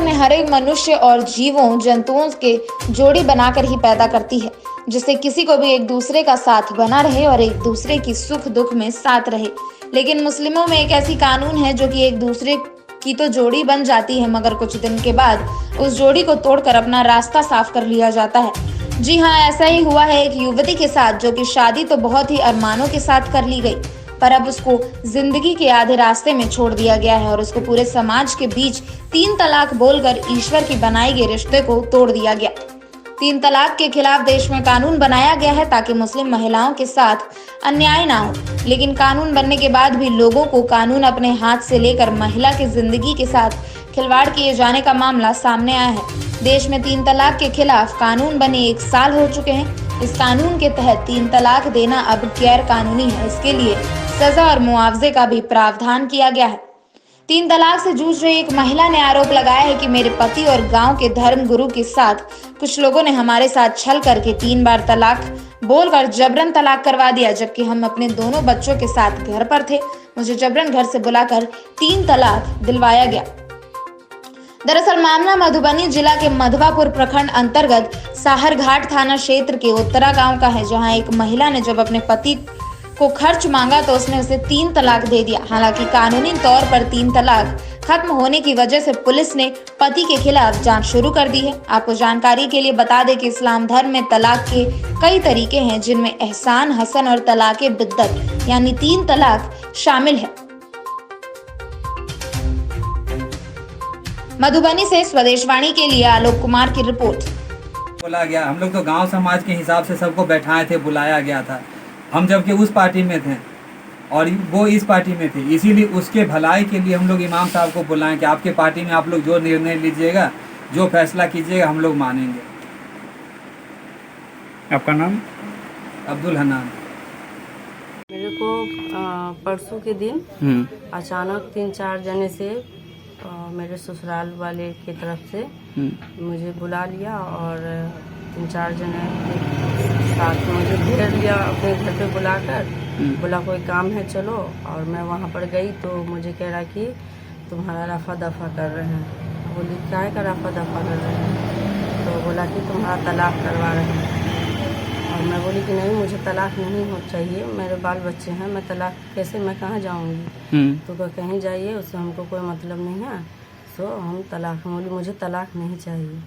उन्हें हर एक मनुष्य और जीवों जंतुओं के जोड़ी बनाकर ही पैदा करती है, जिससे किसी को भी एक दूसरे का साथ बना रहे और एक दूसरे की सुख दुख में साथ रहे। लेकिन मुस्लिमों में एक ऐसी कानून है जो कि एक दूसरे की तो जोड़ी बन जाती है, मगर कुछ दिन के बाद उस जोड़ी को तोड़कर अपना रास्ता साफ कर लिया जाता है। जी हाँ, ऐसा ही हुआ है एक युवती के साथ, जो कि शादी तो बहुत ही अरमानों के साथ कर ली गई, पर अब उसको जिंदगी के आधे रास्ते में छोड़ दिया गया है और उसको पूरे समाज के बीच 3 तलाक बोलकर ईश्वर की बनाई गई रिश्ते को तोड़ दिया गया। 3 तलाक के खिलाफ देश में कानून बनाया गया है ताकि मुस्लिम महिलाओं के साथ अन्याय ना हो, लेकिन कानून बनने के बाद भी लोगों को कानून अपने हाथ से लेकर महिला की जिंदगी के साथ खिलवाड़ किए जाने का मामला सामने आया है। देश में 3 तलाक के खिलाफ कानून बने 1 साल हो चुके हैं। इस कानून के तहत 3 तलाक देना अब गैर कानूनी है। इसके लिए सजा और मुआवजे का भी प्रावधान किया गया है। 3 तलाक से जूझ रही एक महिला ने आरोप लगाया है कि मेरे पति और गांव के धर्म गुरु के साथ कुछ लोगों ने हमारे साथ छल करके 3 बार तलाक बोलकर जबरन तलाक करवा दिया, जबकि हम अपने दोनों बच्चों के साथ घर पर थे। मुझे जबरन घर से बुलाकर 3 तलाक दिलवाया गया। दरअसल मामला मधुबनी जिला के मधवापुर प्रखंड अंतर्गत साहरघाट थाना क्षेत्र के उत्तरा गांव का है, जहां एक महिला ने जब अपने पति को खर्च मांगा तो उसने उसे 3 तलाक दे दिया। हालांकि कानूनी तौर पर 3 तलाक खत्म होने की वजह से पुलिस ने पति के खिलाफ जांच शुरू कर दी है। आपको जानकारी के लिए बता दें कि इस्लाम धर्म में तलाक के कई तरीके हैं, जिनमें एहसान, हसन और तलाके बिद्दत यानी 3 तलाक शामिल है। मधुबनी से स्वदेशवाणी के लिए आलोक कुमार की रिपोर्ट। बोला गया, हम लोग तो गांव समाज के हिसाब से सबको बैठाए थे, बुलाया गया था। हम जबकि उस पार्टी में थे और वो इस पार्टी में थे, इसीलिए उसके भलाई के लिए हम लोग इमाम साहब को बुलाएं कि आपके पार्टी में आप लोग जो निर्णय लीजिएगा, जो फैसला कीजिएगा, हम लोग मानेंगे। आपका नाम? अब्दुल हन्नान। मेरे को परसों के दिन अचानक 3-4 जने से मेरे ससुराल वाले की तरफ से मुझे बुला लिया और 3-4 जने साथ में मुझे घेर लिया अपने घर पे बुलाकर। बोला कोई काम है चलो, और मैं वहाँ पर गई तो मुझे कह रहा कि तुम्हारा रफा दफा कर रहे हैं। बोली क्या का रफा दफा कर रहे हैं? तो बोला कि तुम्हारा तलाक करवा रहे हैं। और मैं बोली कि नहीं, मुझे तलाक नहीं हो चाहिए, मेरे बाल बच्चे हैं, मैं तलाक कैसे, मैं कहाँ जाऊँगी? तो कहीं जाइए, उससे हमको कोई मतलब नहीं है, तो हम तलाक, बोली मुझे तलाक नहीं चाहिए।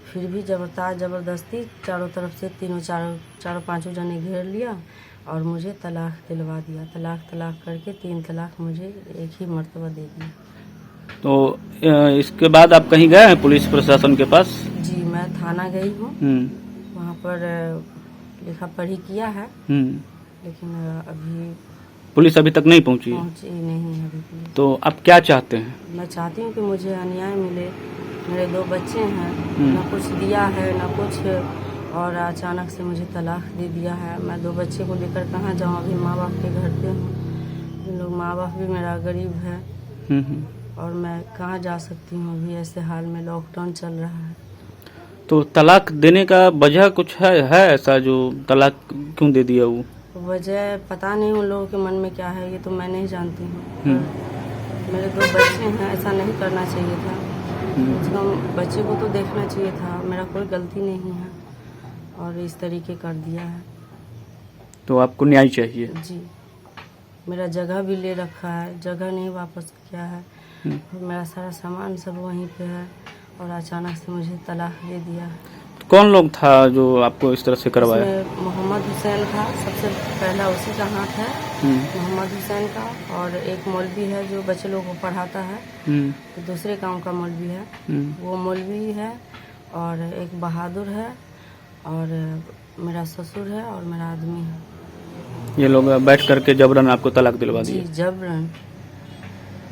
फिर भी ज़बरदस्ती चारों तरफ से चारों पाँचों जने घेर लिया और मुझे तलाक दिलवा दिया। तलाक करके 3 तलाक मुझे एक ही मर्तबा दे दिया। तो इसके बाद आप कहीं गए हैं पुलिस प्रशासन के पास? जी, मैं थाना गई हूँ, वहाँ पर लिखा पढ़ी किया है, लेकिन अभी पुलिस अभी तक नहीं पहुंची नहीं है अभी पुलिस। तो आप क्या चाहते हैं? मैं चाहती हूँ कि मुझे अन्याय मिले। मेरे 2 बच्चे हैं, ना कुछ दिया है ना कुछ, और अचानक से मुझे तलाक दे दिया है। मैं 2 बच्चे को लेकर कहाँ जाऊँ? अभी माँ बाप के घर पे हूँ। लोग माँ बाप भी मेरा गरीब है और मैं कहाँ जा सकती हूँ? अभी ऐसे हाल में लॉकडाउन चल रहा है। तो तलाक देने का वजह कुछ है ऐसा जो तलाक क्यों दे दिया? वो वजह पता नहीं उन लोगों के मन में क्या है, ये तो मैं नहीं जानती हूँ। मेरे 2 बच्चे हैं, ऐसा नहीं करना चाहिए था। बच्चे को तो देखना चाहिए था, मेरा कोई गलती नहीं है और इस तरीके कर दिया है। तो आपको न्याय चाहिए? जी, मेरा जगह भी ले रखा है, जगह नहीं वापस किया है, मेरा सारा सामान सब वहीं पे है और अचानक से मुझे तलाक दे दिया है। तो कौन लोग था जो आपको इस तरह से करवाया? मोहम्मद हुसैन था, सबसे पहला उसी का हाथ है, मोहम्मद हुसैन का, और एक मौलवी है जो बच्चे लोगों को पढ़ाता है, तो दूसरे गांव का मौलवी है, वो मौलवी है, और एक बहादुर है, और मेरा ससुर है और मेरा आदमी है। ये लोग बैठ करके जबरन आपको तलाक दिलवा दिए? जी, जबरन,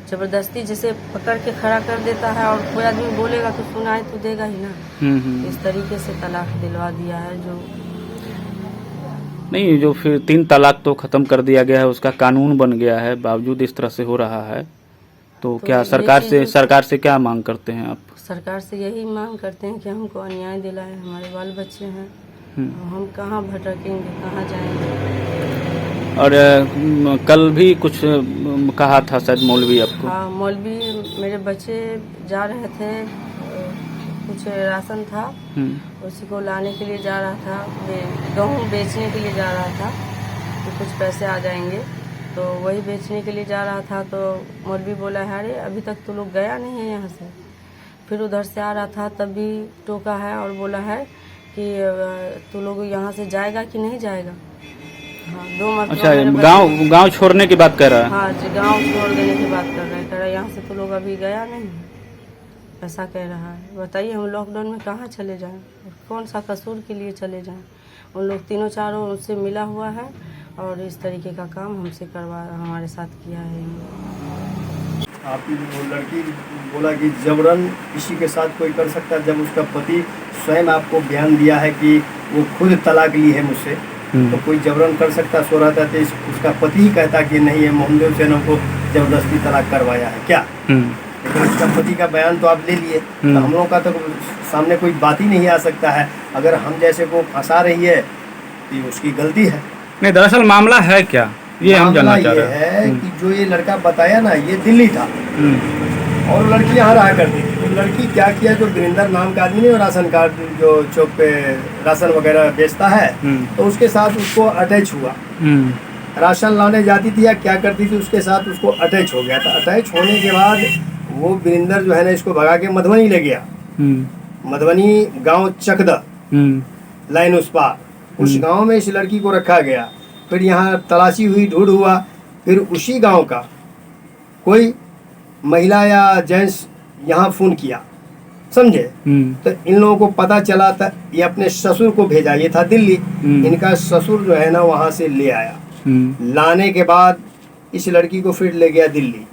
जबरदस्ती जैसे पकड़ के खड़ा कर देता है और कोई आदमी बोलेगा तो सुनाई तो देगा ही ना। इस तरीके से तलाक दिलवा दिया है। जो नहीं, जो फिर 3 तलाक तो खत्म कर दिया गया है, उसका कानून बन गया है, बावजूद इस तरह से हो रहा है, तो क्या सरकार से क्या मांग करते हैं आप? सरकार से यही मांग करते हैं कि हमको अन्याय दिलाए। हमारे बाल बच्चे हैं, हम कहाँ भटकेंगे, कहाँ जाएंगे? और कल भी कुछ कहा था शायद मौलवी आपको? हाँ, मौलवी, मेरे बच्चे जा रहे थे कुछ राशन था, उसी को लाने के लिए जा रहा था, गेहूँ बेचने के लिए जा रहा था तो कुछ पैसे आ जाएंगे, तो वही बेचने के लिए जा रहा था। तो मौलवी बोला है अरे अभी तक तो लोग गया नहीं है यहाँ से। फिर उधर से आ रहा था तब भी टोका है और बोला है कि तू लोग यहाँ से जाएगा कि नहीं जाएगा। हाँ, 2 मरतबा अच्छा, मेरे बच्चे- गांव छोड़ने की बात कर रहा है। हाँ जी, गाँव छोड़ देने की बात कर रहा है। कह रहा है यहाँ से तो लोग अभी गया नहीं है, ऐसा कह रहा है। बताइए हम लॉकडाउन में कहाँ चले जाएं, कौन सा कसूर के लिए चले जाएं। उन लोग तीनों चारों उनसे मिला हुआ है और इस तरीके का काम हमसे हमारे साथ किया है। आपकी वो लड़की बोला कि जबरन किसी के साथ कोई कर सकता है, जब उसका पति स्वयं आपको बयान दिया है कि वो खुद तलाक ली है मुझसे, तो कोई जबरन कर सकता। सो रहा था तो उसका पति ही कहता कि नहीं, ये मोहम्मद हुसैन को जबरदस्ती तलाक करवाया है क्या। लेकिन उसका पति का बयान तो आप ले लिए, तो हम लोगों का तो सामने कोई बात ही नहीं आ सकता है। अगर हम जैसे को फंसा रही है तो ये उसकी गलती है। नहीं, दरअसल मामला है क्या, ये हम जानना चाह ये रहे हैं। है कि जो ये लड़का बताया ना, ये दिल्ली था और लड़की यहाँ रहा करती थी। तो लड़की क्या किया, जो वीरेंद्र नाम का आदमी नहीं, राशन कार्ड जो चौक पे राशन वगैरह बेचता है, तो उसके साथ उसको अटैच हुआ। राशन लाने जाती थी या क्या करती थी, उसके साथ उसको अटैच हो गया था। अटैच होने के बाद वो वीरेंद्र जो है ना, इसको भगा के मधुबनी ले गया। मधुबनी गांव चकदा लाइन उस पार, उस गांव में इस लड़की को रखा गया। फिर यहाँ तलाशी हुई, ढूंढ हुआ, फिर उसी गांव का कोई महिला या जेंट्स यहाँ फोन किया, समझे। तो इन लोगों को पता चला था, ये अपने ससुर को भेजा, ये था दिल्ली। इनका ससुर जो है ना वहाँ से ले आया। लाने के बाद इस लड़की को फिर ले गया दिल्ली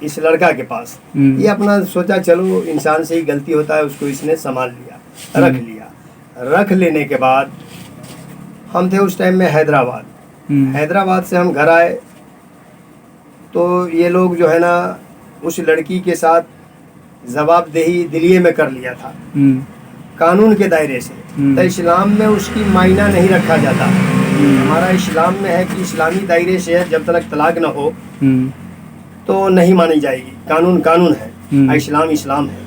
इस लड़का के पास। ये अपना सोचा चलो इंसान से ही गलती होता है, उसको इसने संभाल लिया, रख लिया। रख लेने के बाद हम थे उस टाइम में हैदराबाद से हम घर आए, तो ये लोग जो है ना उस लड़की के साथ जवाबदेही दिल्ली में कर लिया था कानून के दायरे से। तो इस्लाम में उसकी मायना नहीं रखा जाता। हमारा इस्लाम में है कि इस्लामी दायरे से जब तक तलाक न हो तो नहीं मानी जाएगी। कानून है, इस्लाम है।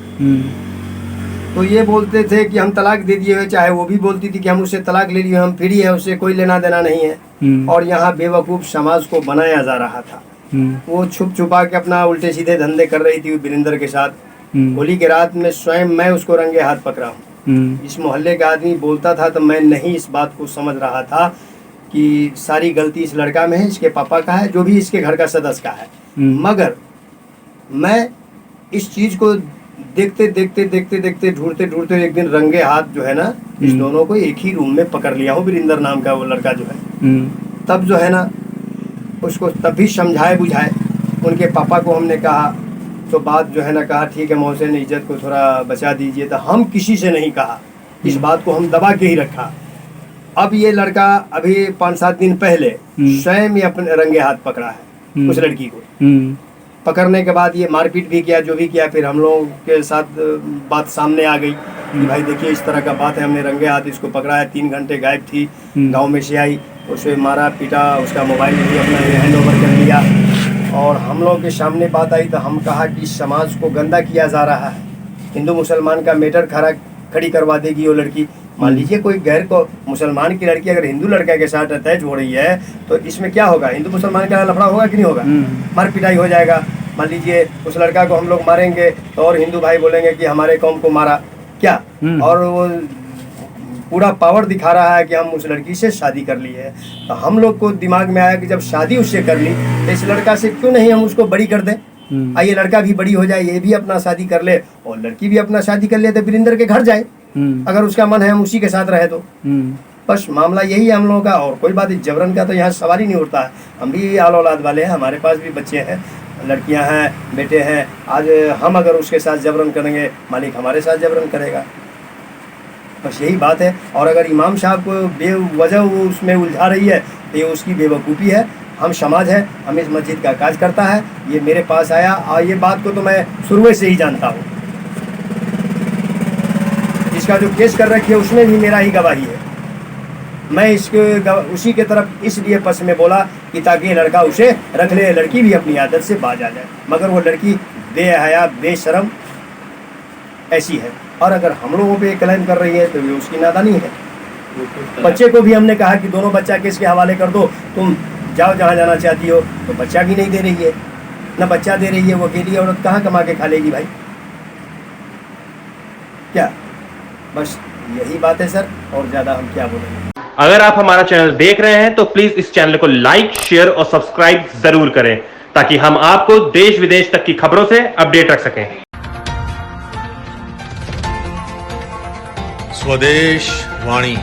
तो ये बोलते थे कि हम तलाक दे दिए हुए, चाहे वो भी बोलती थी कि हम उससे तलाक ले लिए, हम फ्री है, उससे कोई लेना देना नहीं है। और यहाँ बेवकूफ़ समाज को बनाया जा रहा था। वो छुप छुपा के अपना उल्टे सीधे धंधे कर रही थी वीरेंद्र के साथ। होली के रात में स्वयं मैं उसको रंगे हाथ पकड़ा हूँ। इस मोहल्ले का आदमी बोलता था तो मैं नहीं इस बात को समझ रहा था कि सारी गलती इस लड़का में है, इसके पापा का है, जो भी इसके घर का सदस्य का है। मगर मैं इस चीज़ को देखते ढूंढते एक दिन रंगे हाथ जो है ना इस दोनों को एक ही रूम में पकड़ लिया हूँ। वीरेंद्र नाम का वो लड़का जो है, तब जो है ना उसको तब भी समझाए बुझाए। उनके पापा को हमने कहा तो बात जो है ना कहा ठीक है मोहसिन, इज्जत को थोड़ा बचा दीजिए। तो हम किसी से नहीं कहा, इस बात को हम दबा के ही रखा। अब ये लड़का अभी 5-7 दिन पहले स्वयं ही अपने रंगे हाथ पकड़ा है उस लड़की को। पकड़ने के बाद ये मारपीट भी किया, जो भी किया। फिर हम लोगों के साथ बात सामने आ गई कि भाई देखिए इस तरह का बात है, हमने रंगे हाथ इसको पकड़ा है। 3 घंटे गायब थी, गांव में से आई, उसे मारा पीटा, उसका मोबाइल भी अपना हैंड ओवर कर लिया। और हम लोगों के सामने बात आई तो हम कहा कि समाज को गंदा किया जा रहा है, हिंदू मुसलमान का मैटर खड़ी करवा देगी वो लड़की। मान लीजिए कोई गैर को मुसलमान की लड़की अगर हिंदू लड़का के साथ अटैच हो रही है तो इसमें क्या होगा, हिंदू मुसलमान का लफड़ा होगा कि नहीं होगा, मार पिटाई हो जाएगा। मान लीजिए उस लड़का को हम लोग मारेंगे तो और हिंदू भाई बोलेंगे कि हमारे कौम को मारा क्या, और वो पूरा पावर दिखा रहा है कि हम उस लड़की से शादी कर ली है। तो हम लोग को दिमाग में आया कि जब शादी उससे कर ली तो इस लड़का से क्यों नहीं हम उसको बड़ी कर दें। आइए लड़का भी बड़ी हो जाए, ये भी अपना शादी कर ले और लड़की भी अपना शादी कर ले, तो वीरेंद्र के घर जाए अगर उसका मन है हम उसी के साथ रहे तो। बस मामला यही है हम लोगों का, और कोई बात जबरन का तो यहाँ सवाल ही नहीं उठता है। हम भी आल औलाद वाले हैं, हमारे पास भी बच्चे हैं, लड़कियां हैं, बेटे हैं। आज हम अगर उसके साथ जबरन करेंगे, मालिक हमारे साथ जबरन करेगा। बस यही बात है। और अगर इमाम साहब को बेवजह वो उसमें उलझा रही है तो ये उसकी बेवकूफ़ी है। हम समाज है, हम इस मस्जिद का काज करता है, ये मेरे पास आया और ये बात को तो मैं शुरू से ही जानता हूँ। इसका जो केस कर रखी है उसमें भी मेरा ही गवाही है। मैं इसके उसी के तरफ इसलिए पस में बोला कि ताकि ये लड़का उसे रख ले, लड़की भी अपनी आदत से बाज आ जाए। मगर वो लड़की बेहया बेशरम ऐसी है। और अगर हम लोगों पे क्लेम कर रही है तो ये उसकी नादानी है। बच्चे को भी हमने कहा कि दोनों बच्चा केस के हवाले कर दो, तुम जाओ जहाँ जाना चाहती हो, तो बच्चा भी नहीं दे रही है, ना बच्चा दे रही है। वो अकेली औरत कहाँ कमा के खा लेगी भाई? क्या बस यही बात है सर, और ज़्यादा हम क्या बोलेंगे। अगर आप हमारा चैनल देख रहे हैं तो प्लीज इस चैनल को लाइक, शेयर और सब्सक्राइब जरूर करें, ताकि हम आपको देश विदेश तक की खबरों से अपडेट रख सकें। स्वदेश वाणी।